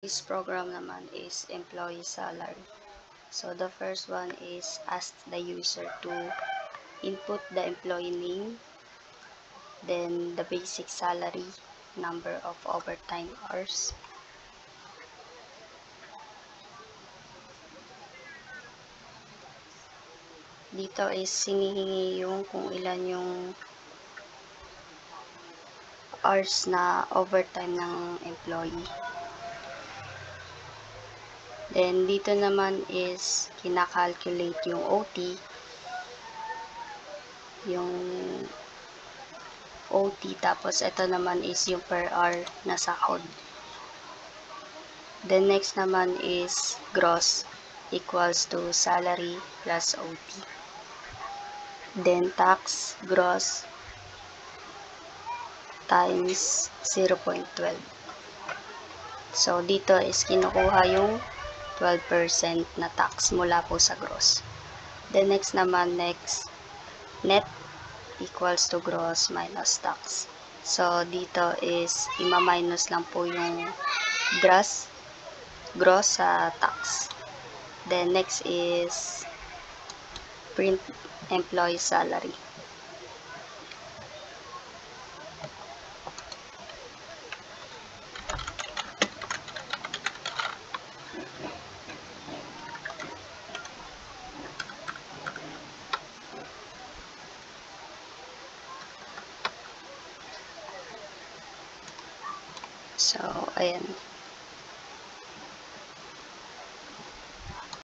This program naman is employee salary. So the first one is ask the user to input the employee name, then the basic salary, number of overtime hours. Dito is hinihingi yung kung ilan yung hours na overtime ng employee. Then, dito naman is kinakalculate yung OT. Yung OT, tapos ito naman is yung per hour na sahod. Then, next naman is gross equals to salary plus OT. Then, tax gross times 0.12. So, dito is kinukuha yung 12% na tax mula po sa gross. Then next naman, net equals to gross minus tax. So, dito is ima-minus lang po yung gross sa tax. Then next is print employee salary. So, ayan.